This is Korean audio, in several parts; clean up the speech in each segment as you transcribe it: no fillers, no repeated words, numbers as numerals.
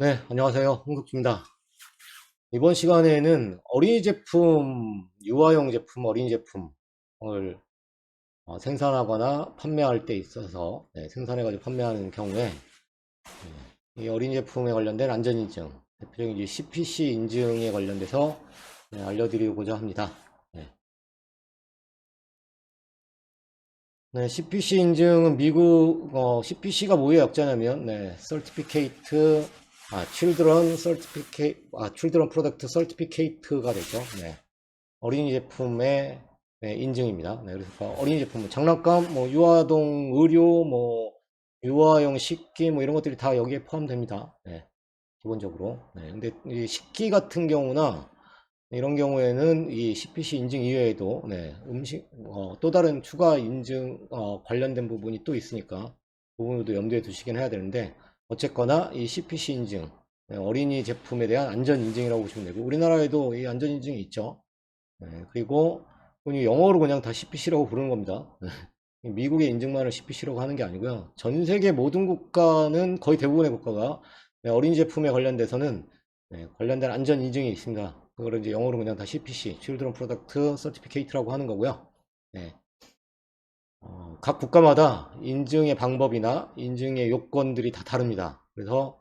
네, 안녕하세요. 홍석주입니다. 이번 시간에는 어린이 제품, 유아용 제품, 어린이 제품을 생산하거나 판매할 때 있어서 생산해가지고 판매하는 경우에 이 어린이 제품에 관련된 안전인증, 대표적인 이제 CPC 인증에 관련돼서 알려드리고자 합니다. CPC 인증은 미국 CPC가 뭐의 약자냐면 Certificate Children Product Certificate가 되죠. 어린이 제품의 인증입니다. 그래서 어린이 제품, 장난감, 뭐 유아동 의료, 뭐 유아용 식기, 뭐 이런 것들이 다 여기에 포함됩니다. 기본적으로. 근데 이 식기 같은 경우나 이런 경우에는 이 CPC 인증 이외에도 또 다른 추가 인증 관련된 부분이 또 있으니까 그 부분도 염두에 두시긴 해야 되는데, 어쨌거나 이 CPC 인증, 어린이 제품에 대한 안전 인증이라고 보시면 되고, 우리나라에도 이 안전 인증이 있죠. 그리고 영어로 그냥 다 CPC라고 부르는 겁니다. 미국의 인증만을 CPC라고 하는 게 아니고요. 전 세계 모든 국가는, 거의 대부분의 국가가 어린이 제품에 관련돼서는 관련된 안전 인증이 있습니다. 그걸 이제 영어로 그냥 다 CPC, Children Product Certificate라고 하는 거고요. 네. 각 국가마다 인증의 방법이나 인증의 요건들이 다 다릅니다. 그래서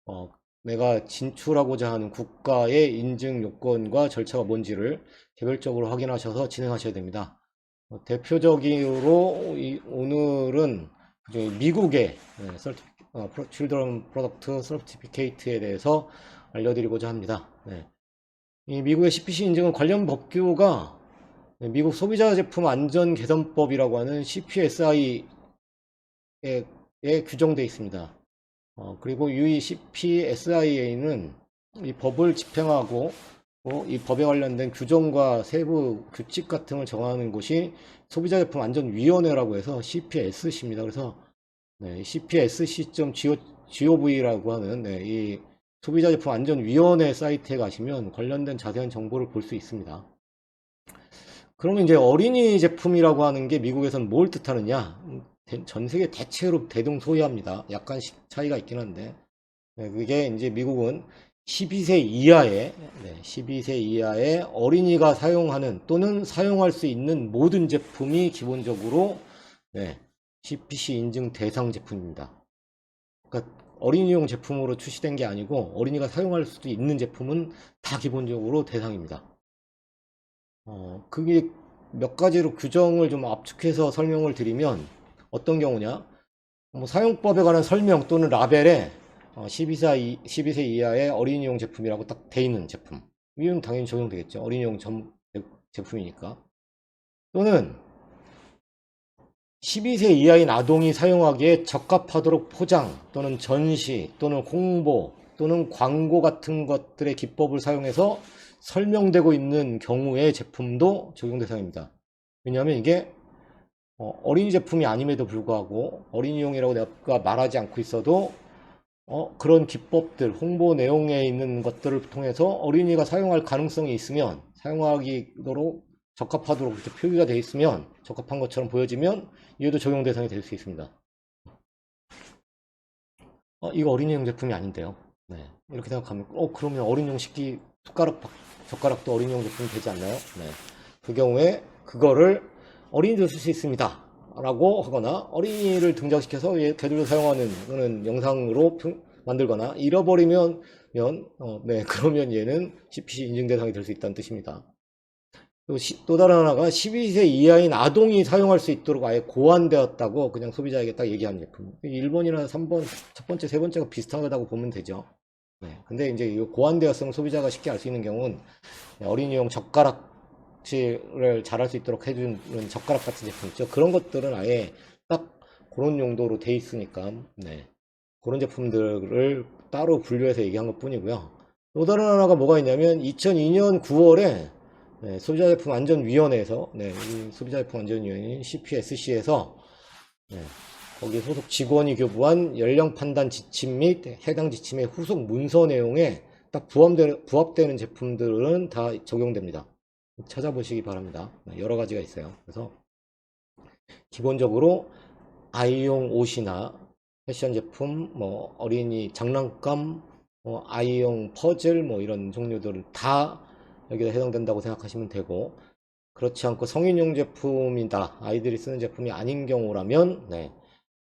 어, 내가 진출하고자 하는 국가의 인증 요건과 절차가 뭔지를 개별적으로 확인하셔서 진행하셔야 됩니다. 대표적으로 오늘은 미국의 Children Product Certificate에 대해서 알려드리고자 합니다. 이 미국의 CPC 인증은 관련 법규가 미국 소비자 제품 안전 개선법이라고 하는 CPSI에 규정되어 있습니다. 그리고 이 CPSIA는 이 법을 집행하고 이 법에 관련된 규정과 세부 규칙 같은 걸 정하는 곳이 소비자제품안전위원회라고 해서 CPSC입니다. 그래서 cpsc.gov라고 하는 이 소비자제품안전위원회 사이트에 가시면 관련된 자세한 정보를 볼 수 있습니다. 그러면 이제 어린이 제품이라고 하는 게 미국에서는 뭘 뜻하느냐? 전 세계 대체로 대동소이합니다. 약간 차이가 있긴 한데, 그게 이제 미국은 12세 이하의 12세 이하의 어린이가 사용하는 또는 사용할 수 있는 모든 제품이 기본적으로 CPC 인증 대상 제품입니다. 그러니까 어린이용 제품으로 출시된 게 아니고 어린이가 사용할 수도 있는 제품은 다 기본적으로 대상입니다. 그게 몇 가지로 규정을 좀 압축해서 설명을 드리면 어떤 경우냐? 뭐 사용법에 관한 설명 또는 라벨에 12세 이하의 어린이용 제품이라고 딱 돼 있는 제품. 이건 당연히 적용되겠죠. 어린이용 제품이니까. 또는 12세 이하인 아동이 사용하기에 적합하도록 포장 또는 전시 또는 홍보 또는 광고 같은 것들의 기법을 사용해서 설명되고 있는 경우의 제품도 적용 대상입니다. 왜냐하면 이게 어린이 제품이 아님에도 불구하고 어린이용이라고 내가 말하지 않고 있어도 그런 기법들, 홍보 내용에 있는 것들을 통해서 어린이가 사용할 가능성이 있으면, 사용하기도록 적합하도록 이렇게 표기가 되어 있으면, 적합한 것처럼 보여지면 이에도 적용 대상이 될 수 있습니다. 이거 어린이용 제품이 아닌데요. 이렇게 생각하면 그러면 어린이용 식기 젓가락도 어린이용 제품이 되지 않나요? 그 경우에 그거를 어린이도 쓸 수 있습니다 라고 하거나, 어린이를 등장시켜서 걔들도 사용하는 그런 영상으로 만들거나 잃어버리면 그러면 얘는 CPC 인증 대상이 될 수 있다는 뜻입니다. 또 다른 하나가 12세 이하인 아동이 사용할 수 있도록 아예 고안되었다고 그냥 소비자에게 딱 얘기하는 제품. 1번이나 3번, 첫 번째, 세 번째가 비슷하다고 보면 되죠. 근데 이제 이 고안되었음을 소비자가 쉽게 알 수 있는 경우는 어린이용 젓가락질을 잘할 수 있도록 해주는 젓가락 같은 제품 있죠. 그런 것들은 아예 딱 그런 용도로 돼 있으니까 그런 제품들을 따로 분류해서 얘기한 것 뿐이고요. 또 다른 하나가 뭐가 있냐면 2002년 9월에 소비자제품안전위원회에서 이 소비자제품안전위원회인 CPSC에서 거기 소속 직원이 교부한 연령 판단 지침 및 해당 지침의 후속 문서 내용에 딱 부합되는 제품들은 다 적용됩니다. 찾아보시기 바랍니다. 여러 가지가 있어요. 그래서 기본적으로 아이용 옷이나 패션 제품, 뭐 어린이 장난감, I용 퍼즐 뭐 이런 종류들은 다 여기에 해당된다고 생각하시면 되고, 그렇지 않고 성인용 제품이다, 아이들이 쓰는 제품이 아닌 경우라면, 네,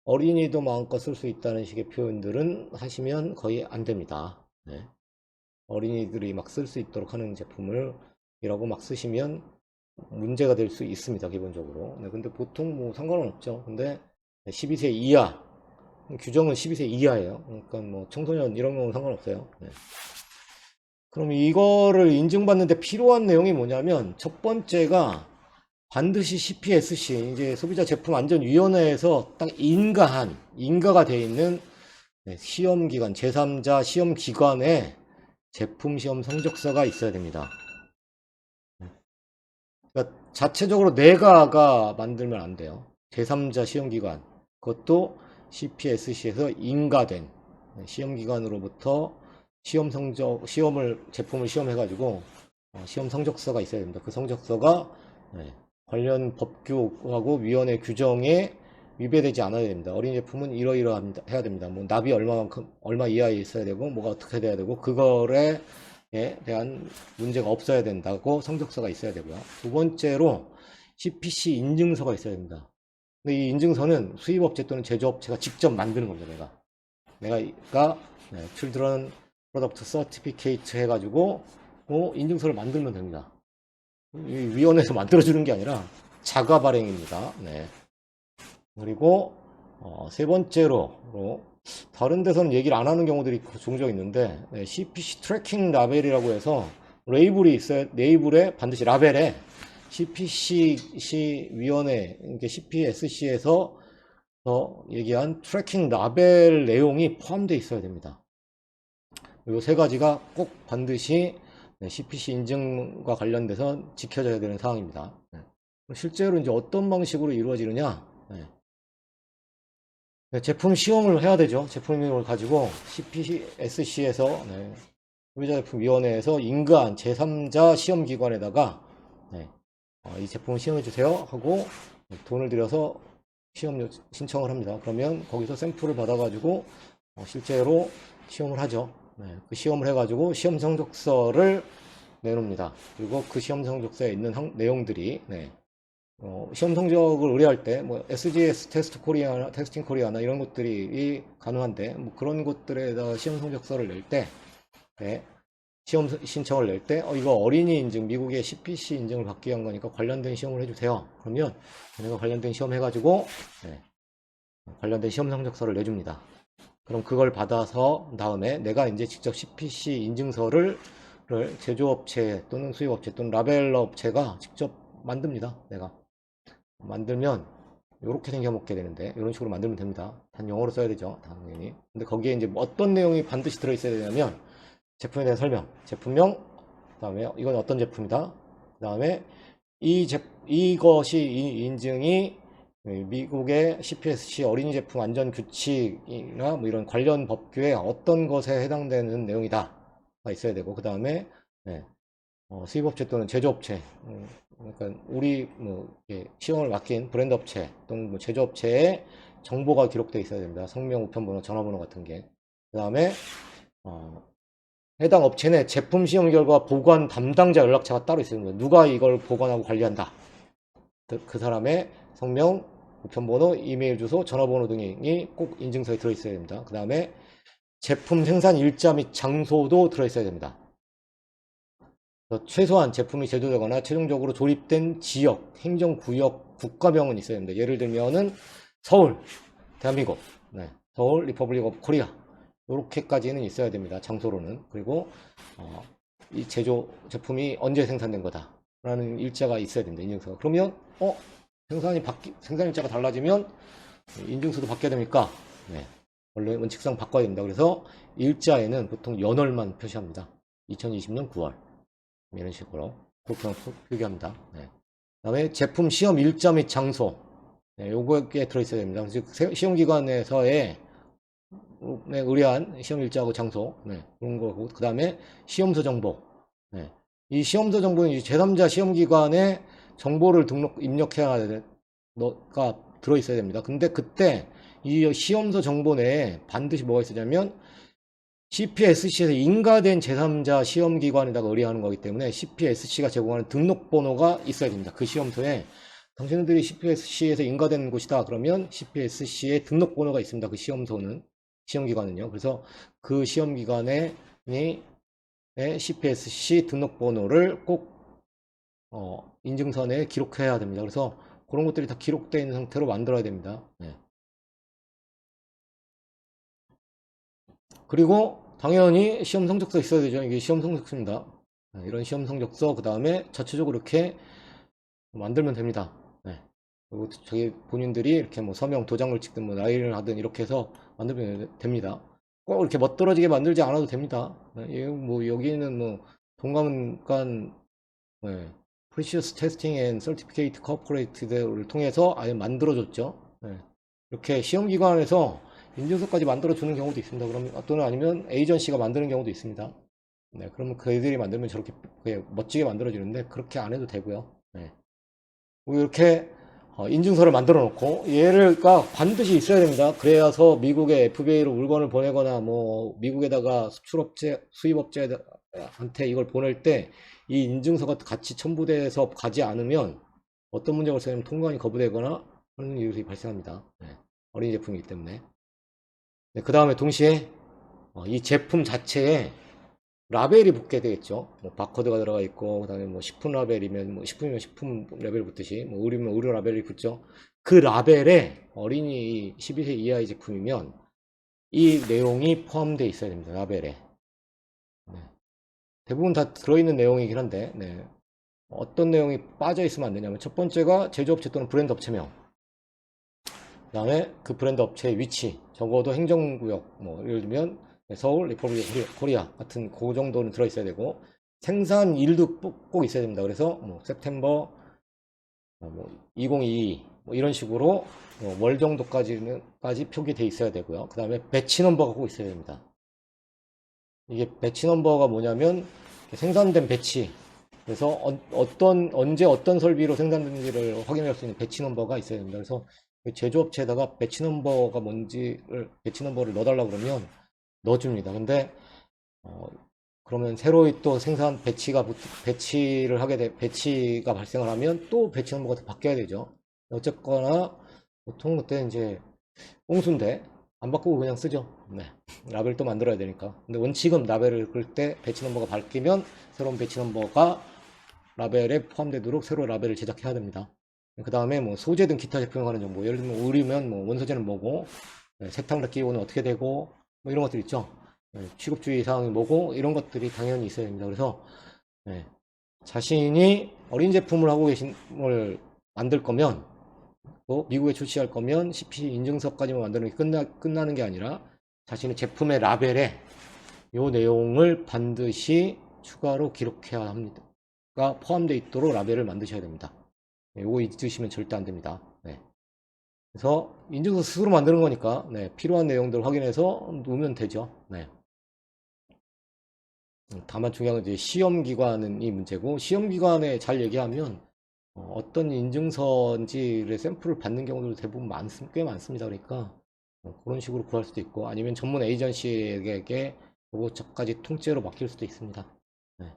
어린이도 마음껏 쓸 수 있다는 식의 표현들은 하시면 거의 안 됩니다. 네. 어린이들이 막 쓸 수 있도록 하는 제품을 이라고 막 쓰시면 문제가 될 수 있습니다, 기본적으로. 네, 근데 보통 뭐 상관은 없죠. 근데 12세 이하, 규정은 12세 이하예요. 그러니까 뭐 청소년 이런 경우는 상관없어요. 네. 그럼 이거를 인증받는데 필요한 내용이 뭐냐면, 첫 번째가 반드시 CPSC, 이제 소비자 제품 안전위원회에서 딱 인가가 돼 있는 시험기관, 제3자 시험기관에 제품 시험 성적서가 있어야 됩니다. 그러니까 자체적으로 내가가 만들면 안 돼요. 제3자 시험기관, 그것도 CPSC에서 인가된 시험기관으로부터 제품을 시험해가지고 시험 성적서가 있어야 됩니다. 그 성적서가 관련 법규하고 위원회 규정에 위배되지 않아야 됩니다. 어린이 제품은 이러이러해야 됩니다. 뭐 납이 얼마 이하에 있어야 되고, 뭐가 어떻게 돼야 되고, 그거에 대한 문제가 없어야 된다고 성적서가 있어야 되고요. 두 번째로 CPC 인증서가 있어야 됩니다. 근데 이 인증서는 수입업체 또는 제조업체가 직접 만드는 겁니다. 내가 Children Product Certificate 해가지고 인증서를 만들면 됩니다. 위원회에서 만들어주는 게 아니라 자가 발행입니다. 네. 그리고 세 번째로 다른 데서는 얘기를 안 하는 경우들이 종종 있는데, CPC 트래킹 라벨이라고 해서 레이블이 있어요. 레이블에 반드시 라벨에 CPC 위원회, 그러니까 CPSC에서 얘기한 트래킹 라벨 내용이 포함되어 있어야 됩니다. 이 세 가지가 꼭 반드시 CPC 인증과 관련돼서 지켜져야 되는 사항입니다. 실제로 이제 어떤 방식으로 이루어지느냐? 제품 시험을 해야 되죠. 제품을 가지고 CPSC에서 소비자제품위원회에서 인가한 제3자 시험기관에다가 이 제품을 시험해 주세요 하고 돈을 들여서 시험 신청을 합니다. 그러면 거기서 샘플을 받아가지고 실제로 시험을 하죠. 그 시험을 해가지고 시험 성적서를 내놓습니다. 그리고 그 시험 성적서에 있는 내용들이 시험 성적을 의뢰할 때 뭐 SGS 테스팅 코리아나 이런 것들이 가능한데, 뭐 그런 것들에다 시험 성적서를 낼 때, 시험 신청을 낼 때 이거 어린이 인증, 미국의 CPC 인증을 받기 위한 거니까 관련된 시험을 해주세요. 그러면 내가 관련된 시험 해가지고 관련된 시험 성적서를 내줍니다. 그럼 그걸 받아서 다음에 내가 이제 직접 CPC 인증서를 제조업체 또는 수입업체 또는 라벨러 업체가 직접 만듭니다. 내가 만들면 이렇게 생겨먹게 되는데, 이런 식으로 만들면 됩니다. 단 영어로 써야 되죠, 당연히. 근데 거기에 이제 어떤 내용이 반드시 들어있어야 되냐면, 제품에 대한 설명, 제품명, 그 다음에 이건 어떤 제품이다, 그 다음에 이것이 이 인증이 미국의 CPSC 어린이 제품 안전 규칙이나 뭐 이런 관련 법규에 어떤 것에 해당되는 내용이다가 있어야 되고, 그 다음에 수입업체 또는 제조업체, 그러니까 우리 뭐 시험을 맡긴 브랜드 업체 또는 뭐 제조업체의 정보가 기록되어 있어야 됩니다. 성명, 우편번호, 전화번호 같은 게. 그 다음에 해당 업체 내 제품 시험 결과 보관 담당자 연락처가 따로 있어야 됩니다. 누가 이걸 보관하고 관리한다, 그 사람의 성명, 우편번호, 이메일 주소, 전화번호 등이 꼭 인증서에 들어있어야 됩니다. 그 다음에 제품 생산 일자 및 장소도 들어있어야 됩니다. 최소한 제품이 제조되거나 최종적으로 조립된 지역, 행정구역, 국가명은 있어야 됩니다. 예를 들면은 서울, 대한민국, 서울 리퍼블릭 오브 코리아, 이렇게까지는 있어야 됩니다. 장소로는. 그리고 이 제품이 언제 생산된 거다라는 일자가 있어야 됩니다. 인증서가. 그러면 생산 일자가 달라지면 인증서도 바뀌어야 됩니까? 원래 원칙상 바꿔야 됩니다. 그래서 일자에는 보통 연월만 표시합니다. 2020년 9월. 이런 식으로 그렇게 표기합니다. 그 다음에 제품 시험 일자 및 장소, 요거에 들어있어야 됩니다. 즉 시험기관에서의 의뢰한 시험 일자하고 장소, 그런 거고, 그 다음에 시험서 정보, 이 시험서 정보는 제3자 시험기관에 정보를 입력해야 가 들어있어야 됩니다. 근데 그때 이 시험서 정보 내에 반드시 뭐가 있어야냐면 CPSC에서 인가된 제3자 시험기관에다가 의뢰하는 거기 때문에 CPSC가 제공하는 등록번호가 있어야 됩니다. 그 시험소에 당신들이 CPSC에서 인가된 곳이다 그러면 CPSC에 등록번호가 있습니다. 그 시험소는, 시험기관은요. 그래서 그 시험기관의 CPSC 등록번호를 꼭 인증선에 기록해야 됩니다. 그래서 그런 것들이 다 기록되어 있는 상태로 만들어야 됩니다. 네. 그리고 당연히 시험 성적서 있어야 되죠. 이게 시험 성적서입니다. 네, 이런 시험 성적서 그 다음에 자체적으로 이렇게 만들면 됩니다. 네. 그리고 저기 본인들이 이렇게 뭐 서명 도장을 찍든 뭐 나이를 하든 이렇게 해서 만들면 됩니다. 꼭 이렇게 멋들어지게 만들지 않아도 됩니다. 네, 뭐 여기는 뭐 동감관 네, Precious Testing and Certificate Corporate를 통해서 아예 만들어줬죠. 네. 이렇게 시험기관에서 인증서까지 만들어주는 경우도 있습니다. 그러면 또는 아니면 에이전시가 만드는 경우도 있습니다. 네, 그러면 그들이 만들면 저렇게 멋지게 만들어지는데 그렇게 안 해도 되고요. 네. 이렇게 인증서를 만들어 놓고 얘가 반드시 있어야 됩니다. 그래야서 미국의 FBA로 물건을 보내거나 뭐 미국에다가 수출업체, 수입업체한테 이걸 보낼 때 이 인증서가 같이 첨부돼서 가지 않으면 어떤 문제가 발생하면 통관이 거부되거나 하는 일이 발생합니다. 네. 어린이 제품이기 때문에. 네, 그 다음에 동시에 이 제품 자체에 라벨이 붙게 되겠죠. 뭐 바코드가 들어가 있고, 그다음에 뭐 식품 라벨이면 뭐 식품이면 식품 라벨 붙듯이, 뭐 의류면 의류 라벨이 붙죠. 그 라벨에 어린이 12세 이하의 제품이면 이 내용이 포함되어 있어야 됩니다. 라벨에. 네. 대부분 다 들어있는 내용이긴 한데, 네. 어떤 내용이 빠져 있으면 안 되냐면 첫 번째가 제조업체 또는 브랜드 업체명. 그다음에 그 브랜드 업체의 위치, 적어도 행정구역, 뭐 예를 들면 서울, 리퍼블릭 코리아 같은 그 정도는 들어있어야 되고 생산일도 꼭 있어야 됩니다. 그래서 뭐 september 뭐 2022, 뭐 이런 식으로 월 정도까지 표기돼 있어야 되고요. 그 다음에 배치 넘버가 꼭 있어야 됩니다. 이게 배치 넘버가 뭐냐면 생산된 배치, 그래서 언제 어떤 설비로 생산된지를 확인할 수 있는 배치 넘버가 있어야 됩니다. 그래서 제조업체에다가 배치 넘버가 뭔지를, 배치 넘버를 넣어달라고 그러면 넣어줍니다. 근데 그러면 새로이 또 생산 배치를 하게 배치가 발생을 하면 또 배치 넘버가 바뀌어야 되죠. 어쨌거나 보통 그때 이제 꽁수인데 안 바꾸고 그냥 쓰죠. 네. 라벨 또 만들어야 되니까. 근데 원칙은 라벨을 그릴 때 배치 넘버가 바뀌면 새로운 배치 넘버가 라벨에 포함되도록 새로 라벨을 제작해야 됩니다. 그 다음에 뭐 소재 등 기타 제품에 관한 정보, 예를 들면 의류면 뭐 원소재는 뭐고, 세탁력 기호는 어떻게 되고, 뭐 이런 것들 있죠. 취급주의 사항이 뭐고, 이런 것들이 당연히 있어야 됩니다. 그래서 자신이 어린 제품을 하고 계신 걸 만들 거면, 또 미국에 출시할 거면 CP 인증서까지만 만드는 게 끝나는 게 아니라 자신의 제품의 라벨에 이 내용을 반드시 추가로 기록해야 합니다. 가 포함되어 있도록 라벨을 만드셔야 됩니다. 이거 잊으시면 절대 안 됩니다. 네. 그래서 인증서 스스로 만드는 거니까 필요한 내용들 확인해서 놓으면 되죠. 네. 다만 중요한 건 이제 시험기관은 이 문제고, 시험기관에 잘 얘기하면 어떤 인증서인지를 샘플을 받는 경우도 대부분 꽤 많습니다. 그러니까 그런 식으로 구할 수도 있고, 아니면 전문 에이전시에게 그것까지 통째로 맡길 수도 있습니다. 네.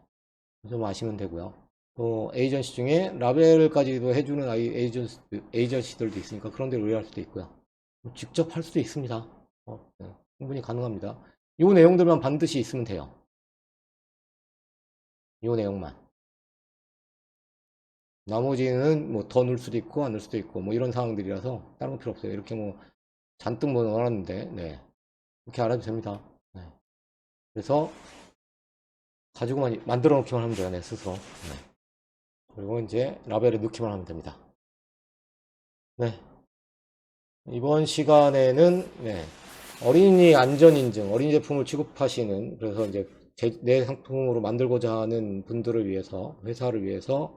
좀 아시면 되고요. 또 에이전시 중에 라벨까지도 해주는 에이전시들도 있으니까 그런 데로 의뢰할 수도 있고요. 직접 할 수도 있습니다. 네. 충분히 가능합니다. 이 내용들만 반드시 있으면 돼요. 이 내용만. 나머지는 뭐 더 넣을 수도 있고 안 넣을 수도 있고 뭐 이런 상황들이라서 다른 거 필요 없어요. 이렇게 뭐 잔뜩 뭐 넣어놨는데 이렇게 알아도 됩니다. 네. 그래서 가지고만 만들어 놓기만 하면 돼요. 스스로. 그리고 이제 라벨에 넣기만 하면 됩니다. 네. 이번 시간에는 어린이 안전인증, 어린이 제품을 취급하시는, 그래서 이제 내 상품으로 만들고자 하는 분들을 위해서, 회사를 위해서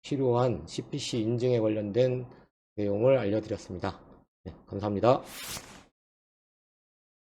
필요한 CPC 인증에 관련된 내용을 알려드렸습니다. 네, 감사합니다.